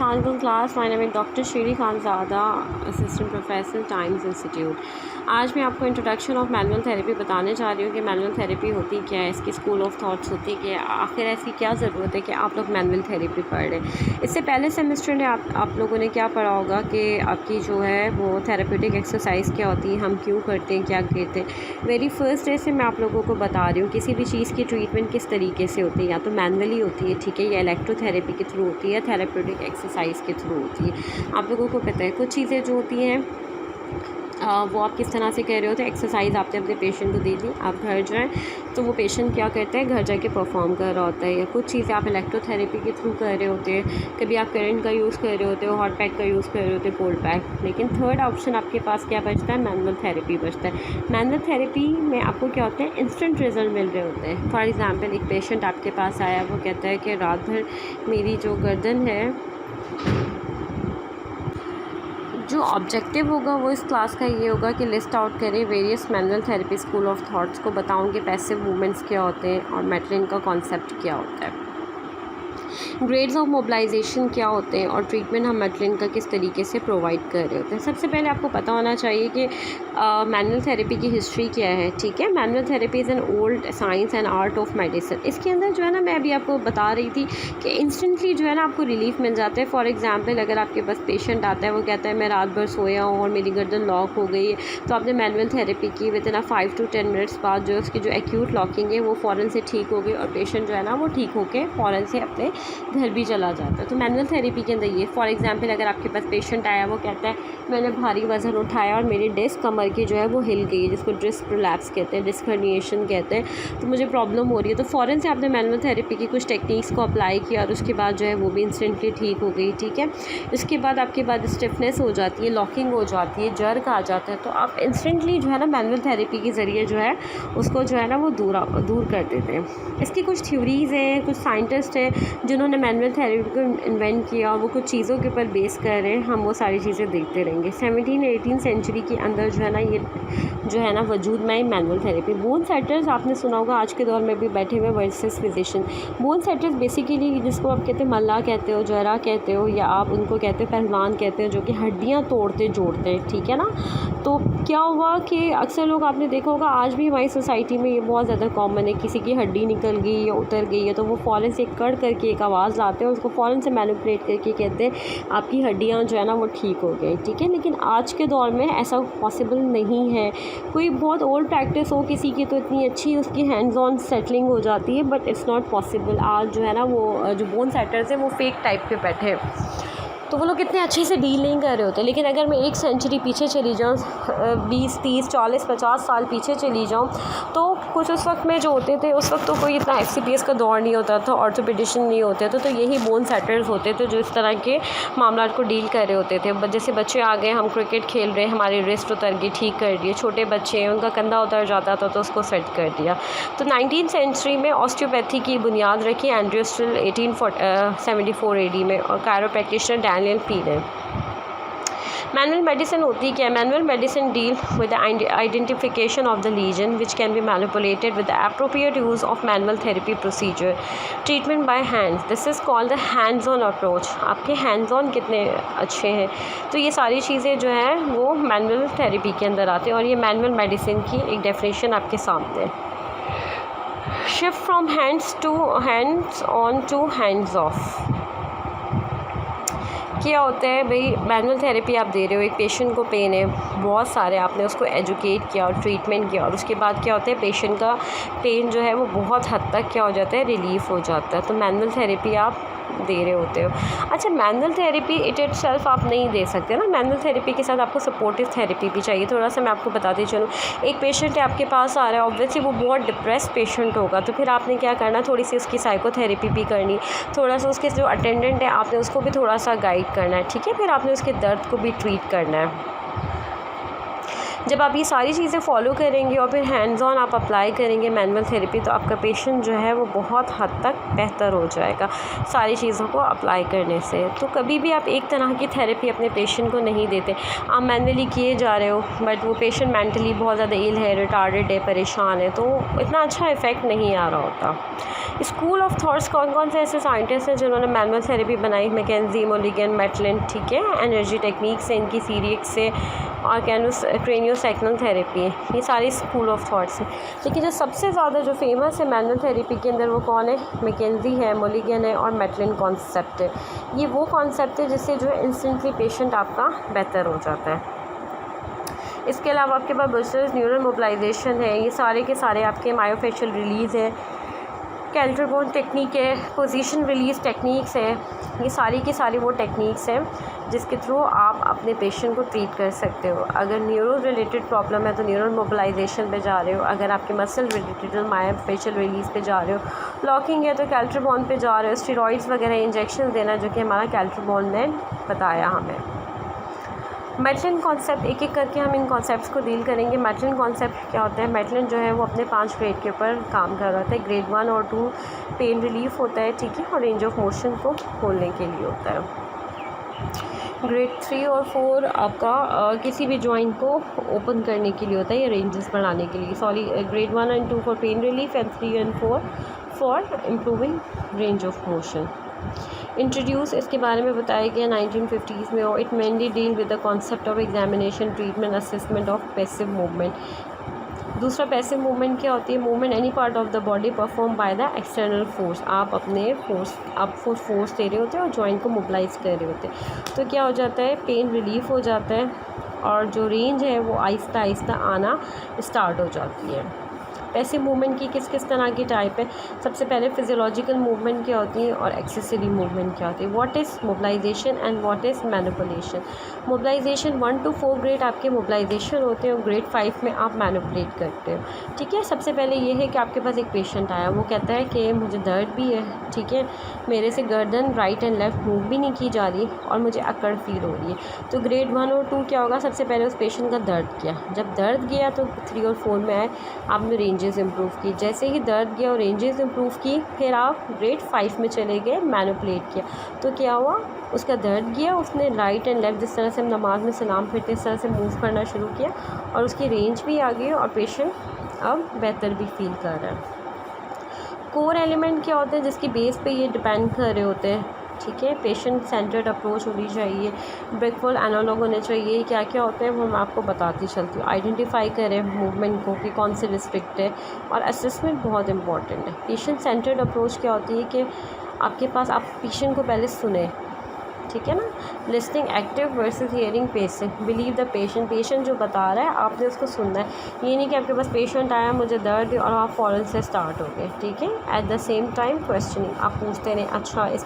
Assalamualaikum class, my name is doctor Shri Khanzada, assistant professor times institute. आज मैं आपको introduction of manual therapy बताने जा रही हूँ कि मैनुअल थेरेपी होती क्या है, इसकी स्कूल ऑफ थॉट्स होती क्या है, आखिर ऐसी क्या ज़रूरत है कि आप लोग मैनुअल थेरेपी पढ़ रहे। इससे पहले सेमेस्टर में आप लोगों ने क्या पढ़ा होगा कि आपकी जो है वो थेरेपेटिक एक्सरसाइज क्या होती है, हम क्यों करते हैं, क्या कहते हैं। वेरी फर्स्ट डे से मैं आप लोगों को बता रही हूँ किसी भी चीज़ की ट्रीटमेंट किस तरीके से होती है, या तो मैनुअली होती है, ठीक है, या इलेक्ट्रोथेरेपी के थ्रू होती है, थेरेपेटिक एक्सरसाइज के थ्रू होती है। आप लोगों को पता है कुछ चीज़ें जो होती हैं वो आप किस तरह से कह रहे होते हैं। एक्सरसाइज आपने अपने पेशेंट को दे दी, आप घर जाएँ तो वो पेशेंट क्या करता है, घर जाके परफॉर्म कर रहा होता है। या कुछ चीज़ें आप इलेक्ट्रोथेरेपी के थ्रू कर रहे होते हैं, कभी आप करंट का यूज़ कर रहे होते हो, हॉट पैक का यूज़ कर रहे होते, कोल्ड पैक। लेकिन थर्ड ऑप्शन आपके पास क्या बचता है, मैनुअल थेरेपी बचता है। मैनुअल थेरेपी में आपको क्या होता है, इंस्टेंट रिजल्ट मिल रहे होते हैं। फॉर एग्ज़ाम्पल एक पेशेंट आपके पास आया, वो कहता है कि रात भर मेरी जो गर्दन है, जो ऑब्जेक्टिव होगा वो इस क्लास का ये होगा कि लिस्ट आउट करें various manual therapy school of thoughts को, बताऊँ कि पैसिव मूवमेंट्स क्या होते हैं और मेटलिन का कॉन्सेप्ट क्या होता है, ग्रेड्स ऑफ मोबिलाइजेशन क्या होते हैं और ट्रीटमेंट हम मेटलिन का किस तरीके से प्रोवाइड कर रहे होते हैं। सबसे पहले आपको पता होना चाहिए कि मैनुअल थेरेपी की हिस्ट्री क्या है, ठीक है। Manual therapy is an old science and art of medicine. इसके अंदर जो है ना, मैं अभी आपको बता रही थी कि इंस्टेंटली जो है ना आपको रिलीफ मिल जाता है। फॉर एग्जांपल अगर आपके पास पेशेंट आता है, वो कहता है मैं रात भर सोया हूँ और मेरी गर्दन लॉक हो गई है, तो आपने मैनुअल थेरेपी की, विद इन 5 to 10 मिनट्स बाद जो उसकी जो एक्यूट लॉकिंग है वो फ़ौरन से ठीक हो गई और पेशेंट जो है ना वो ठीक होकर फ़ौरन से अपने घर भी चला जाता है। तो मैनुअल थेरेपी के अंदर ये, फॉर एग्जांपल अगर आपके पास पेशेंट आया, वो कहता है मैंने भारी वज़न उठाया और मेरी डिस्क कमर की जो है वो हिल गई है, जिसको डिस्क प्रोलैप्स कहते हैं, डिस्क हर्निएशन कहते हैं, तो मुझे प्रॉब्लम हो रही है। तो फ़ौरन से आपने मैनुअल थेरेपी की कुछ टेक्निक्स को अप्लाई किया और उसके बाद जो है वो भी इंस्टेंटली ठीक हो गई, ठीक है। इसके बाद आपके बाद स्टिफनेस हो जाती है, लॉकिंग हो जाती है, जर्क आ जाता है, तो आप इंस्टेंटली जो है ना मैनुअल थेरेपी के ज़रिए जो है उसको जो है ना वो दूर कर देते हैं। इसकी कुछ थ्योरीज़ हैं, कुछ साइंटिस्ट हैं जिन्होंने मैनुअल थेरेपी को इन्वेंट किया, वो कुछ चीज़ों के ऊपर बेस कर रहे हैं, हम वो सारी चीज़ें देखते रहेंगे। 17-18 सेंचुरी के अंदर जो है ना ये जो है ना वजूद में आई मैनुअल थेरेपी। बोन सेटर्स आपने सुना होगा, आज के दौर में भी बैठे हुए versus physician. Bone setters basically जिसको आप कहते हैं मल्ला कहते हो, जरा कहते हो, या आप उनको कहते हैं पहलवान कहते हैं, जो कि हड्डियाँ तोड़ते जोड़ते हैं, ठीक है ना। तो क्या हुआ कि अक्सर लोग आपने देखा होगा, आज भी हमारी सोसाइटी में ये बहुत ज़्यादा कॉमन है, किसी की हड्डी निकल गई या उतर गई है तो वो फ़ौरन से कड़ करके एक आवाज़ लाते हैं, उसको फ़ौरन से मैनिपुलेट करके कहते हैं आपकी हड्डियाँ जो है ना वो ठीक हो गई, ठीक है। लेकिन आज के दौर में ऐसा पॉसिबल नहीं है। कोई बहुत ओल्ड प्रैक्टिस हो किसी की तो इतनी अच्छी उसकी हैंड्स ऑन सेटलिंग हो जाती है, बट इट्स नॉट पॉसिबल। आज जो है ना वो जो बोन सेटर्स हैं वो फेक टाइप के बैठे हैं, तो वो लोग इतने अच्छे से डील नहीं कर रहे होते। लेकिन अगर मैं 1 सेंचुरी पीछे चली जाऊँ, 20, 30, 40, 50 साल पीछे चली जाऊँ, तो कुछ उस वक्त में जो होते थे, उस वक्त तो कोई इतना FCPS का दौर नहीं होता था, ऑर्थोपेडिशियन नहीं होते थे, तो यही बोन सेटर्स होते थे जो इस तरह के मामला को डील कर रहे होते थे। जैसे बच्चे आ गए, हम क्रिकेट खेल रहे हैं, हमारी रिस्ट उतर गई, ठीक कर दिए। छोटे बच्चे हैं, उनका कंधा उतर जाता था तो उसको सेट कर दिया। तो 19th सेंचुरी में ऑस्टियोपैथी की बुनियाद रखी एंड्रयू स्टिल 1874 AD में, और कायरोप्रैक्टिशनर डैनियल पीन है। मैनुअल मेडिसिन होती क्या है? Manual medicine deal with the identification of the lesion which can be manipulated with the appropriate use of manual therapy procedure. Treatment by hands, this is called the hands on approach. आपके hands on कितने अच्छे हैं, तो ये सारी चीज़ें जो हैं वो मैनुअल थेरेपी के अंदर आते हैं, और ये मैनुअल मेडिसिन की एक डेफिनेशन आपके सामने है। Shift from hands on to hands off क्या होता है भाई? मैनुअल थेरेपी आप दे रहे हो, एक पेशेंट को पेन है बहुत सारे, आपने उसको एजुकेट किया और ट्रीटमेंट किया, और उसके बाद क्या होता है, पेशेंट का पेन जो है वो बहुत हद तक क्या हो जाता है, रिलीफ हो जाता है। तो मैनुअल थेरेपी आप दे रहे होते हो। अच्छा, मैनुअल थेरेपी इटसेल्फ आप नहीं दे सकते ना, मैनुअल थेरेपी के साथ आपको सपोर्टिव थेरेपी भी चाहिए। थोड़ा सा मैं आपको बताती चलूँ, एक पेशेंट है आपके पास आ रहा है, ऑब्वियसली वो बहुत डिप्रेस पेशेंट होगा, तो फिर आपने क्या करना, थोड़ी सी उसकी साइकोथेरेपी भी करनी, थोड़ा सा उसके जो अटेंडेंट है आपने उसको भी थोड़ा सा गाइड करना है, ठीक है। फिर आपने उसके दर्द को भी ट्रीट करना है। जब आप ये सारी चीज़ें फॉलो करेंगे और फिर हैंड्स ऑन आप अप्लाई करेंगे मैनुअल थेरेपी, तो आपका पेशेंट जो है वो बहुत हद तक बेहतर हो जाएगा सारी चीज़ों को अप्लाई करने से। तो कभी भी आप एक तरह की थेरेपी अपने पेशेंट को नहीं देते। आप मैनुअली किए जा रहे हो, बट वो पेशेंट मेंटली बहुत ज़्यादा इल है, रिटार्डेड है, परेशान है, तो इतना अच्छा इफ़ेक्ट नहीं आ रहा होता। स्कूल ऑफ थॉट्स कौन कौन से ऐसे साइंटिस्ट हैं जिन्होंने मैनुअल थेरेपी बनाई? मैकेंजी, मोलिगन, मेटलिन, ठीक है। एनर्जी टेक्निक्स से, इनकी सीरीज से, और क्रेनियोसैक्नल थेरेपी, ये सारी स्कूल ऑफ थॉट्स हैं। लेकिन जो सबसे ज़्यादा जो फेमस है मैनुअल थेरेपी के अंदर वो कौन है? मैकेंजी है, मोलिगन है और मेटलिन कॉन्सेप्ट है। ये वो कॉन्सेप्ट है जिससे जो है इंस्टेंटली पेशेंट आपका बेहतर हो जाता है। इसके अलावा आपके पास बर्सर्स न्यूरल मोबिलाइजेशन है, ये सारे के सारे आपके मायोफेशियल रिलीज़ है, कैल्ट्रोबोन टेक्निक है, पोजीशन रिलीज़ टेक्निक्स है, ये सारी की सारी वो टेक्निक्स हैं जिसके थ्रू आप अपने पेशेंट को ट्रीट कर सकते हो। अगर न्यूरो रिलेटेड प्रॉब्लम है तो न्यूरल मोबिलाइजेशन पे जा रहे हो, अगर आपके मसल रिलेटेड तो मायोफेशियल रिलीज़ पे जा रहे हो, लॉकिंग है तो कैल्ट्रोबोन पे जा रहे हो, स्टेरॉइड्स वगैरह इंजेक्शन देना जो कि हमारा कैल्ट्रोबोन ने बताया हमें। मेटलिन कॉन्सेप्ट, एक एक करके हम इन कॉन्सेप्ट्स को डील करेंगे। मेटलिन कॉन्सेप्ट क्या होता है? मेटलिन जो है वो अपने 5 ग्रेड के ऊपर काम कर रहा होता है। ग्रेड 1 और 2 पेन रिलीफ होता है, ठीक है, और रेंज ऑफ मोशन को खोलने के लिए होता है। ग्रेड 3 और 4 आपका किसी भी जॉइंट को ओपन करने के लिए होता है या रेंजेस बढ़ाने के लिए। Sorry, grade 1 and 2 for pain relief and 3 and 4 for improving range of motion. Introduce इसके बारे में बताया गया 1950s में, और it mainly deal with the concept of examination, treatment, assessment of passive movement. दूसरा पैसिव मूवमेंट क्या होती है? Movement any part of the body perform by the external force. आप अपने फोर्स दे रहे होते हैं और जॉइंट को मोबिलाइज कर रहे होते हैं, तो क्या हो जाता है? पेन रिलीफ हो जाता है और जो रेंज है वो आहिस्ता आहिस्ता आना स्टार्ट हो जाती है। पैसिव मूवमेंट की किस किस तरह की टाइप है? सबसे पहले फिजियोलॉजिकल मूवमेंट क्या होती है और एक्सेसरी मूवमेंट क्या होती है। What is mobilisation and what is manipulation? Mobilisation 1 to 4 grade आपके मोबिलाइजेशन होते हैं और ग्रेड 5 में आप मैनिपुलेट करते हो, ठीक है। सबसे पहले ये है कि आपके पास एक पेशेंट आया, वो कहता है कि मुझे दर्द भी है, ठीक है, मेरे से गर्दन राइट एंड लेफ़्ट मूव भी नहीं की जा रही और मुझे अकड़ फील हो रही है। तो ग्रेड 1 और 2 क्या होगा? सबसे पहले उस पेशेंट का दर्द किया, जब दर्द गया तो 3 और 4 में आए, आपने रेंजेस इम्प्रूव की। जैसे ही दर्द गया और रेंजेस इम्प्रूव की, फिर आप ग्रेड 5 में चले गए, मैनिपुलेट किया, तो क्या हुआ? उसका दर्द गया, उसने राइट एंड लेफ़्ट, जिस तरह से हम नमाज में सलाम फिरते इस तरह से मूव करना शुरू किया और उसकी रेंज भी आ गई और पेशेंट अब बेहतर भी फील कर रहा है। कोर एलिमेंट क्या होते हैं जिसकी बेस पे ये डिपेंड कर रहे होते हैं, ठीक है। पेशेंट सेंटर्ड अप्रोच होनी चाहिए, ब्रेकफुल एनालॉग होने चाहिए। क्या क्या होते हैं वो मैं आपको बताती चलती हूँ। आइडेंटिफाई करें मूवमेंट को कि कौन से डिस्ट्रिक्ट है, और असेसमेंट बहुत इंपॉर्टेंट है। पेशेंट सेंटर्ड अप्रोच क्या होती है कि आपके पास आप पेशेंट को पहले सुने, ठीक है ना। Listening active versus hearing patient, believe the patient, patient जो बता रहा है आपने उसको सुनना है। ये नहीं कि आपके पास पेशेंट आया मुझे दर्द है और आप फ़ौरन से स्टार्ट हो गए, ठीक है। At the same time questioning, आप पूछते रहें, अच्छा इस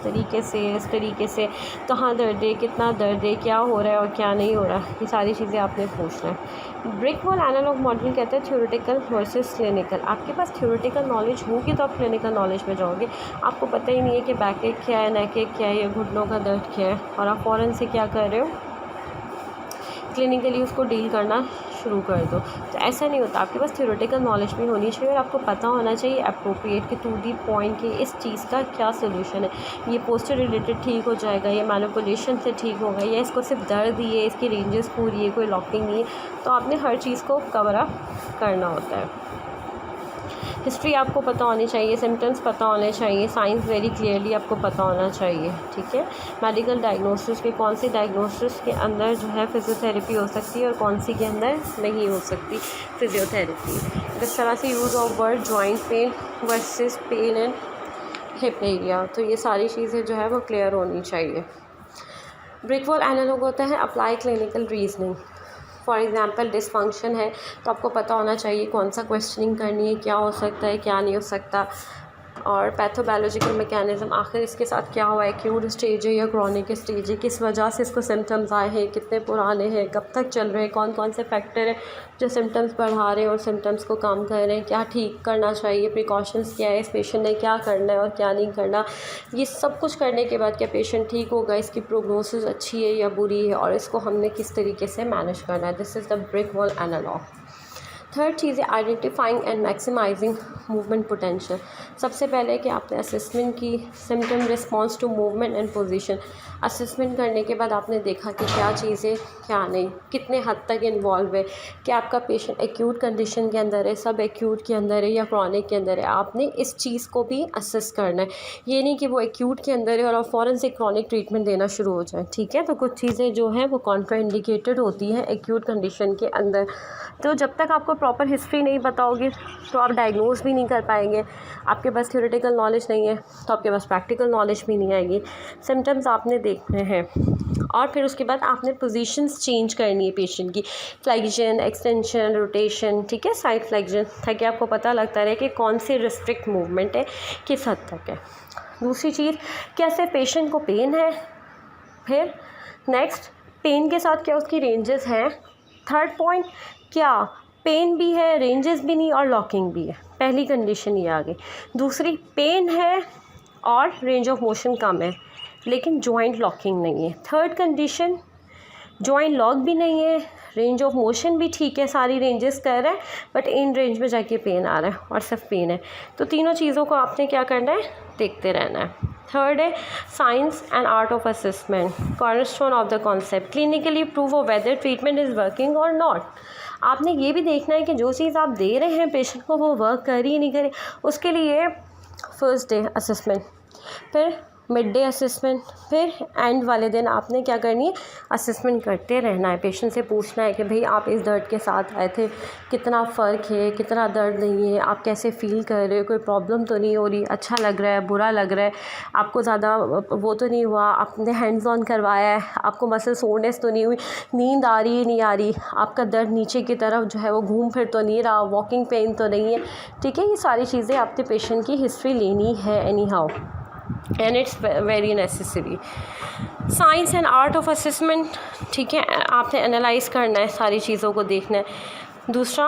तरीके से कहाँ दर्द है, कितना दर्द है, क्या हो रहा है और क्या नहीं हो रहा, ये सारी चीज़ें आपने पूछना है। ब्रिक वॉल एनालॉग मॉडल कहते हैं थ्योरेटिकल वर्सेस क्लिनिकल। आपके पास थ्योरेटिकल नॉलेज होगी तो आप क्लिनिकल नॉलेज में जाओगे। आपको पता ही नहीं है कि बैक एक क्या है, नेक एक क्या है, या घुटनों का दर्द क्या है, और आप फ़ौरन से क्या कर रहे हो? क्लिनिकली उसको डील करना शुरू कर दो। तो ऐसा नहीं होता, आपके पास थ्योरेटिकल नॉलेज भी होनी चाहिए और आपको पता होना चाहिए अप्रोप्रिएट कि टू दी पॉइंट कि इस चीज़ का क्या सोल्यूशन है। ये पोस्टर रिलेटेड ठीक हो जाएगा, ये मैनिपुलेशन से ठीक होगा, या इसको सिर्फ दर्द ही है, इसकी रेंजेस पूरी है, कोई लॉकिंग नहीं है। तो आपने हर चीज़ को कवर अप करना होता है। हिस्ट्री आपको पता होनी चाहिए, सिम्टम्स पता होने चाहिए, साइंस वेरी क्लियरली आपको पता होना चाहिए, ठीक है। मेडिकल डायग्नोसिस के कौन सी डायग्नोसिस के अंदर जो है फिजियोथेरेपी हो सकती है और कौन सी के अंदर नहीं हो सकती फिजियोथेरेपी। इस तरह से use of word joint pain versus pain and hip area, तो ये सारी चीज़ें जो है वो क्लियर होनी चाहिए। ब्रिक वॉल एनालॉग होता है apply clinical reasoning. For example dysfunction है तो आपको पता होना चाहिए कौन सा क्वेश्चनिंग करनी है, क्या हो सकता है, क्या नहीं हो सकता, और पैथोबायोलॉजिकल मैकेनिज़्म आखिर इसके साथ क्या हुआ है, एक्यूट स्टेज है या क्रॉनिक स्टेज है, किस वजह से इसको सिम्टम्स आए हैं, कितने पुराने हैं, कब तक चल रहे हैं, कौन कौन से फैक्टर हैं जो सिम्टम्स बढ़ा रहे हैं और सिम्टम्स को कम कर रहे हैं, क्या ठीक करना चाहिए, प्रिकॉशंस क्या है, इस पेशेंट ने क्या करना है और क्या नहीं करना। ये सब कुछ करने के बाद क्या पेशेंट ठीक होगा, इसकी प्रोग्नोसिस अच्छी है या बुरी है, और इसको हमने किस तरीके से मैनेज करना है। This is the brick wall analog. Third चीज़ है identifying and maximizing movement potential. सबसे पहले कि आपने असेसमेंट की symptom response to movement and position. Assessment करने के बाद आपने देखा कि क्या चीज़ें क्या नहीं, कितने हद तक इन्वॉल्व है, कि आपका पेशेंट एक्यूट कंडीशन के अंदर है, सब एक्यूट के अंदर है या क्रॉनिक के अंदर है। आपने इस चीज़ को भी असेस करना है। ये नहीं कि वो एक्यूट के अंदर है और आप फ़ौरन से क्रॉनिक ट्रीटमेंट देना शुरू हो जाए, ठीक है। तो कुछ चीज़ें जो हैं वो कॉन्ट्राइंडिकेटेड होती हैं एक्यूट कंडीशन के अंदर। तो जब तक आपको प्रॉपर हिस्ट्री नहीं पता होगी तो आप डायग्नोज भी नहीं कर पाएंगे। आपके पास थ्योरेटिकल नॉलेज नहीं है तो आपके पास प्रैक्टिकल नॉलेज भी नहीं आएगी। सिम्टम्स आपने देखने हैं और फिर उसके बाद आपने पोजीशंस चेंज करनी है पेशेंट की, फ्लेक्शन, एक्सटेंशन, रोटेशन, ठीक है, साइड फ्लेक्शन, ताकि आपको पता लगता रहे कि कौन सी रिस्ट्रिक्ट मूवमेंट है, किस हद तक है। दूसरी चीज़, क्या सिर्फ पेशेंट को पेन है। फिर नेक्स्ट, पेन के साथ क्या उसकी रेंजेस हैं। थर्ड पॉइंट, क्या पेन भी है, रेंजेस भी नहीं और लॉकिंग भी है। पहली कंडीशन ये आ गई। दूसरी, पेन है और रेंज ऑफ मोशन कम है लेकिन जॉइंट लॉकिंग नहीं है। थर्ड कंडीशन, जॉइंट लॉक भी नहीं है, रेंज ऑफ मोशन भी ठीक है, सारी रेंजेस कर रहा है बट इन रेंज में जाके पेन आ रहा है और सिर्फ पेन है। तो तीनों चीज़ों को आपने क्या करना है, देखते रहना है। थर्ड है science and art of assessment, cornerstone of the concept, clinically prove of whether treatment is working or not. आपने ये भी देखना है कि जो चीज़ आप दे रहे हैं पेशेंट को वो वर्क कर रही नहीं करे। उसके लिए फर्स्ट डे असेसमेंट, फिर मिड डे असेसमेंट, फिर एंड वाले दिन आपने क्या करनी है, असेसमेंट करते रहना है। पेशेंट से पूछना है कि भाई आप इस दर्द के साथ आए थे, कितना फ़र्क है, कितना दर्द नहीं है, आप कैसे फ़ील कर रहे हो, कोई प्रॉब्लम तो नहीं हो रही, अच्छा लग रहा है, बुरा लग रहा है, आपको ज़्यादा वो तो नहीं हुआ, आपने हैंड्स ऑन करवाया है, आपको मसल सोरनेस तो नहीं हुई, नींद आ रही है नहीं आ रही, आपका दर्द नीचे की तरफ जो है वो घूम फिर तो नहीं रहा, वॉकिंग पेन तो नहीं है, ठीक है। ये सारी चीज़ें आपके पेशेंट की हिस्ट्री लेनी है any how and it's very necessary. Science and art of assessment, ठीक है, आपने एनालाइज करना है, सारी चीज़ों को देखना है। दूसरा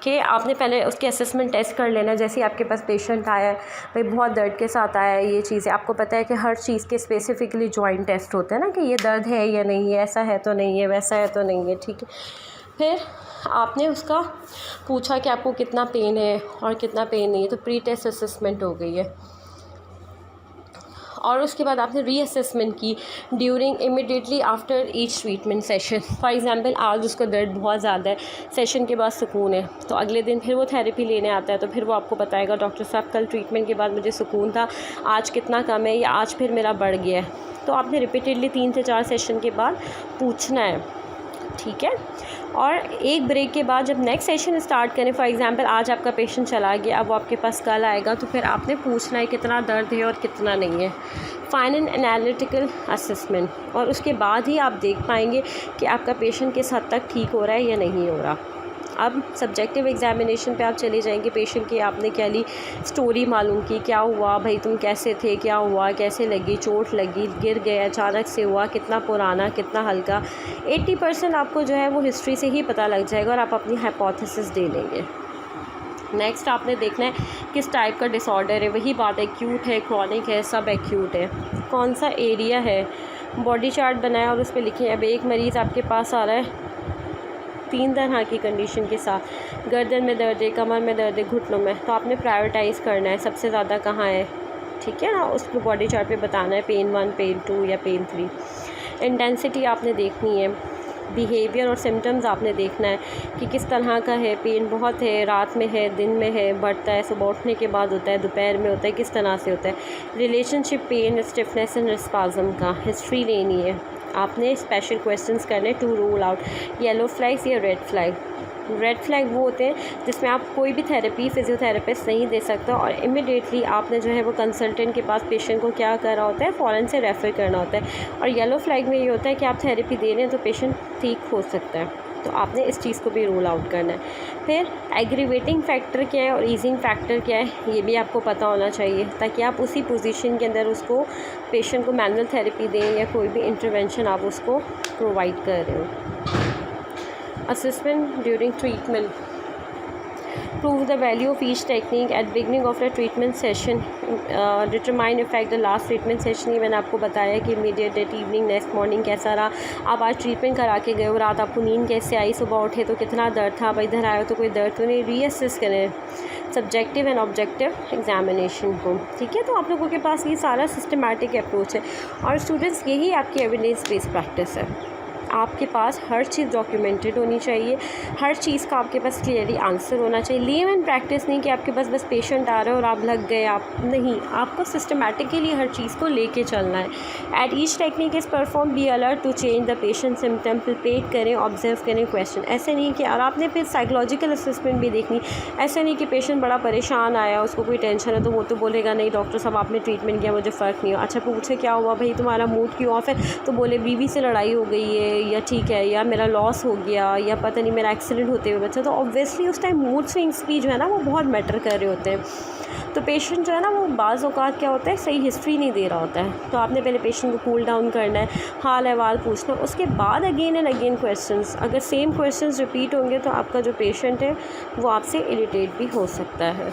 कि आपने पहले उसके असेसमेंट टेस्ट कर लेना है। जैसे आपके पास पेशेंट आया है, भाई बहुत दर्द के साथ आया है, ये चीज़ें आपको पता है कि हर चीज़ के स्पेसिफिकली जॉइंट टेस्ट होते हैं ना, कि ये दर्द है या नहीं है, ऐसा है तो नहीं है, वैसा है तो नहीं है, ठीक है। फिर आपने उसका पूछा कि आपको कितना पेन है और कितना पेन नहीं है, तो प्री टेस्ट असेसमेंट हो गई है। और उसके बाद आपने रीअसेसमेंट की during immediately after each treatment session. For example आज उसका दर्द बहुत ज़्यादा है, सेशन के बाद सुकून है, तो अगले दिन फिर वो थेरेपी लेने आता है, तो फिर वो आपको बताएगा डॉक्टर साहब कल ट्रीटमेंट के बाद मुझे सुकून था, आज कितना कम है या आज फिर मेरा बढ़ गया है। तो आपने रिपीटेडली 3 से 4 सेशन के बाद पूछना है, ठीक है। और एक ब्रेक के बाद जब नेक्स्ट सेशन स्टार्ट करें, फॉर एग्जांपल आज आपका पेशेंट चला गया, अब वो आपके पास कल आएगा, तो फिर आपने पूछना है कितना दर्द है और कितना नहीं है। फाइनल एनालिटिकल असेसमेंट, और उसके बाद ही आप देख पाएंगे कि आपका पेशेंट किस हद तक ठीक हो रहा है या नहीं हो रहा। अब सब्जेक्टिव एग्जामिनेशन पे आप चले जाएंगे पेशेंट की, आपने क्या ली स्टोरी मालूम की, क्या हुआ भाई, तुम कैसे थे, क्या हुआ, कैसे लगी, चोट लगी, गिर गए, अचानक से हुआ, कितना पुराना, कितना हल्का। 80% आपको जो है वो हिस्ट्री से ही पता लग जाएगा और आप अपनी हाइपोथेसिस दे लेंगे। नेक्स्ट आपने देखना है किस टाइप का डिसऑर्डर है, वही बात है, एक्यूट है, क्रॉनिक है, सब एक्यूट है, कौन सा एरिया है। बॉडी चार्ट बनाया और उस पर लिखे। अब एक मरीज़ आपके पास आ रहा है 3 तरह की कंडीशन के साथ, गर्दन में दर्द है, कमर में दर्द है, घुटनों में, तो आपने प्रायोरिटाइज़ करना है सबसे ज़्यादा कहाँ है, ठीक है ना, उसको बॉडी चार्ट पे बताना है, पेन 1, पेन 2 या पेन 3। इंटेंसिटी आपने देखनी है, बिहेवियर और सिम्टम्स आपने देखना है कि किस तरह का है, पेन बहुत है, रात में है, दिन में है, बढ़ता है, सुबह उठने के बाद होता है, दोपहर में होता है, किस तरह से होता है। Relationship pain, stiffness and spasm का हिस्ट्री लेनी है। आपने स्पेशल क्वेश्चंस करने to rule out yellow flags या रेड फ्लैग। रेड फ्लैग वो होते हैं जिसमें आप कोई भी थेरेपी फिजियोथेरेपिस्ट नहीं दे सकता और इमिडिएटली आपने जो है वो कंसल्टेंट के पास पेशेंट को क्या करा होता है, फ़ौरन से रेफ़र करना होता है। और येलो फ्लैग में ये होता है कि आप थेरेपी दे रहे हैं तो पेशेंट ठीक हो सकता है, तो आपने इस चीज़ को भी रूल आउट करना है। फिर एग्रीवेटिंग फैक्टर क्या है और ईजिंग फैक्टर क्या है, ये भी आपको पता होना चाहिए ताकि आप उसी पोजीशन के अंदर उसको पेशेंट को मैनुअल थेरेपी दें या कोई भी इंटरवेंशन आप उसको प्रोवाइड कर रहे हो। Assessment during treatment, prove the value of each technique at beginning of the treatment session, determine effect the last treatment session। ये मैंने आपको बताया कि immediate at evening next morning कैसा रहा, आप आज ट्रीटमेंट करा के गए हो, रात आपको नींद कैसे आई, सुबह उठे तो कितना दर्द था, आप इधर आए हो तो कोई दर्द तो नहीं, रीअसेस करें सब्जेक्टिव एंड ऑब्जेक्टिव एग्जामिनेशन को। ठीक है, तो आप लोगों के पास ये सारा सिस्टमेटिक अप्रोच है और स्टूडेंट्स यही आपकी एविडेंस बेस्ड प्रैक्टिस है। आपके पास हर चीज़ डॉक्यूमेंटेड होनी चाहिए, हर चीज़ का आपके पास क्लियरली आंसर होना चाहिए। लेमन प्रैक्टिस नहीं कि आपके पास बस पेशेंट आ रहे हो और आप लग गए, आप नहीं, आपको सिस्टमेटिकली हर चीज़ को लेके चलना है। At each technique is perform, be alert to change the patient symptom, prepare करें, ऑब्जर्व करें क्वेश्चन। ऐसे नहीं कि, और आपने फिर साइकोलॉजिकल असेसमेंट भी देखनी। ऐसे नहीं कि पेशेंट बड़ा परेशान आया, उसको कोई टेंशन है तो वो तो बोलेगा नहीं डॉक्टर साहब आपने ट्रीटमेंट किया, मुझे फ़र्क नहीं हो। अच्छा पूछे क्या हुआ भाई, तुम्हारा मूड क्यों ऑफ है, तो बोले बीवी से लड़ाई हो गई है, या ठीक है, या मेरा लॉस हो गया, या पता नहीं मेरा एक्सीडेंट होते हुए बच्चा, तो ऑब्वियसली उस टाइम मूड स्विंग्स भी जो है ना वो बहुत मैटर कर रहे होते हैं। तो पेशेंट जो है ना वो बाज़ औक़ात क्या होता है, सही हिस्ट्री नहीं दे रहा होता है, तो आपने पहले पेशेंट को कूल डाउन करना है, हाल अहवाल पूछना, उसके बाद अगेन एंड अगेन क्वेश्चंस। अगर सेम क्वेश्चंस रिपीट होंगे तो आपका जो पेशेंट है वो आपसे इरिटेट भी हो सकता है।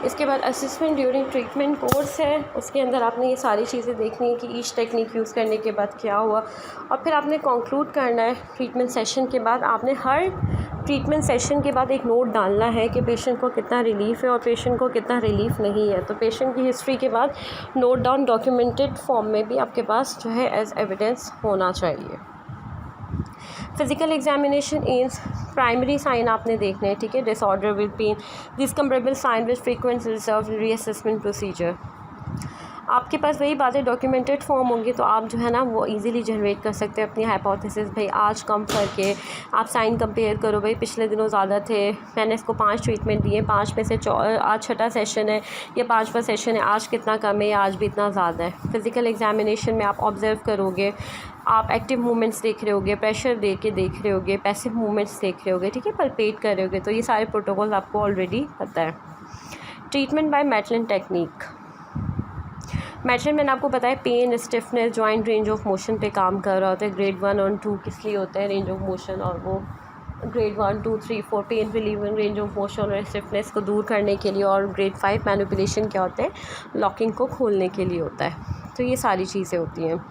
इसके बाद असेसमेंट ड्यूरिंग ट्रीटमेंट कोर्स है, उसके अंदर आपने ये सारी चीज़ें देखनी है कि ईच टेक्निक यूज़ करने के बाद क्या हुआ, और फिर आपने कंक्लूड करना है ट्रीटमेंट सेशन के बाद। आपने हर ट्रीटमेंट सेशन के बाद एक नोट डालना है कि पेशेंट को कितना रिलीफ़ है और पेशेंट को कितना रिलीफ़ नहीं है। तो पेशेंट की हिस्ट्री के बाद नोट डाउन डॉक्यूमेंटेड फॉर्म में भी आपके पास जो है एज एविडेंस होना चाहिए। Physical examination aims, primary sign आपने देखने हैं, ठीक है, disorder with pain, discomfortable sign with frequent reserve reassessment procedure. आपके पास वही बातें डॉक्यूमेंटेड फॉर्म होंगी तो आप जो है ना वो इजीली जनरेट कर सकते हैं अपनी हाइपोथेसिस। भाई आज कम फ़र्क है, आप साइन कंपेयर करो, भाई पिछले दिनों ज़्यादा थे, मैंने इसको 5 ट्रीटमेंट दिए, 5 में से आज छठा सेशन है या 5वां सेशन है, आज कितना कम है या आज भी इतना ज़्यादा है। फिज़िकल एग्जामिनेशन में आप ऑब्ज़र्व करोगे, आप एक्टिव मूवमेंट्स देख रहे होगे, प्रेशर दे के देख रहे होगे, पैसिव मूवमेंट्स देख रहे होगे, ठीक है, पल्पेट कर रहे होगे, तो ये सारे प्रोटोकॉल आपको ऑलरेडी पता है। Treatment by Maitland technique, Maitland मैंने आपको बताया pain, stiffness, joint range of motion पे काम कर रहा होता है। ग्रेड 1 और 2 किस लिए होता है रेंज ऑफ मोशन, और वो grade 1, 2, 3, 4 pain relieving range of motion और स्टिफनेस को दूर करने के लिए, और ग्रेड 5 मैनिपुलेशन क्या होता है, लॉकिंग को खोलने के लिए होता है। तो ये सारी चीज़ें होती हैं।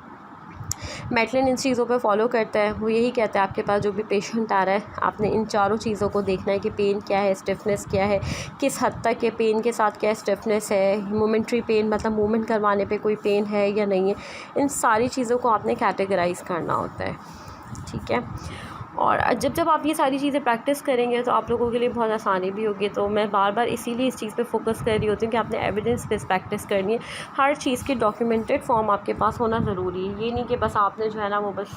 मैटलिन इन चीज़ों पे फॉलो करता है, वो यही कहता है आपके पास जो भी पेशेंट आ रहा है आपने इन चारों चीज़ों को देखना है कि पेन क्या है, स्टिफनेस क्या है, किस हद तक के पेन के साथ क्या स्टिफनेस है, मोमेंट्री पेन मतलब मूवमेंट करवाने पे कोई पेन है या नहीं है, इन सारी चीज़ों को आपने कैटेगराइज़ करना होता है। ठीक है, और जब आप ये सारी चीज़ें प्रैक्टिस करेंगे तो आप लोगों के लिए बहुत आसानी भी होगी। तो मैं बार बार इसीलिए इस चीज़ पे फोकस कर रही होती हूँ कि आपने एविडेंस बेस्ड प्रैक्टिस करनी है, हर चीज़ की डॉक्यूमेंटेड फॉर्म आपके पास होना ज़रूरी है। ये नहीं कि बस आपने जो है ना वो बस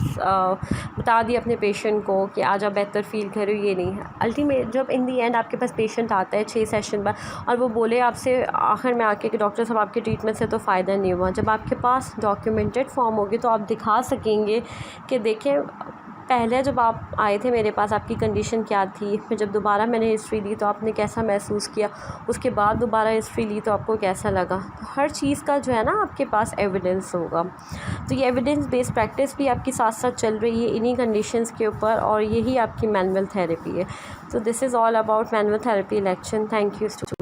बता दिया अपने पेशेंट को कि आज आप बेहतर फील करो, ये नहीं है। अल्टीमेट जब इन दी एंड आपके पास पेशेंट आता है 6 सेशन बाद और वो बोले आपसे आखिर में आके कि डॉक्टर साहब आपके ट्रीटमेंट से तो फ़ायदा नहीं हुआ, जब आपके पास डॉक्यूमेंटेड फॉर्म होगी तो आप दिखा सकेंगे कि देखें पहले जब आप आए थे मेरे पास आपकी कंडीशन क्या थी, फिर जब दोबारा मैंने हिस्ट्री दी तो आपने कैसा महसूस किया, उसके बाद दोबारा हिस्ट्री ली तो आपको कैसा लगा। तो हर चीज़ का जो है ना आपके पास एविडेंस होगा। तो ये एविडेंस बेस्ड प्रैक्टिस भी आपकी साथ साथ चल रही है इन्हीं कंडीशंस के ऊपर, और यही आपकी मैनुअल थेरेपी है। तो this is all about manual therapy lecture. Thank you.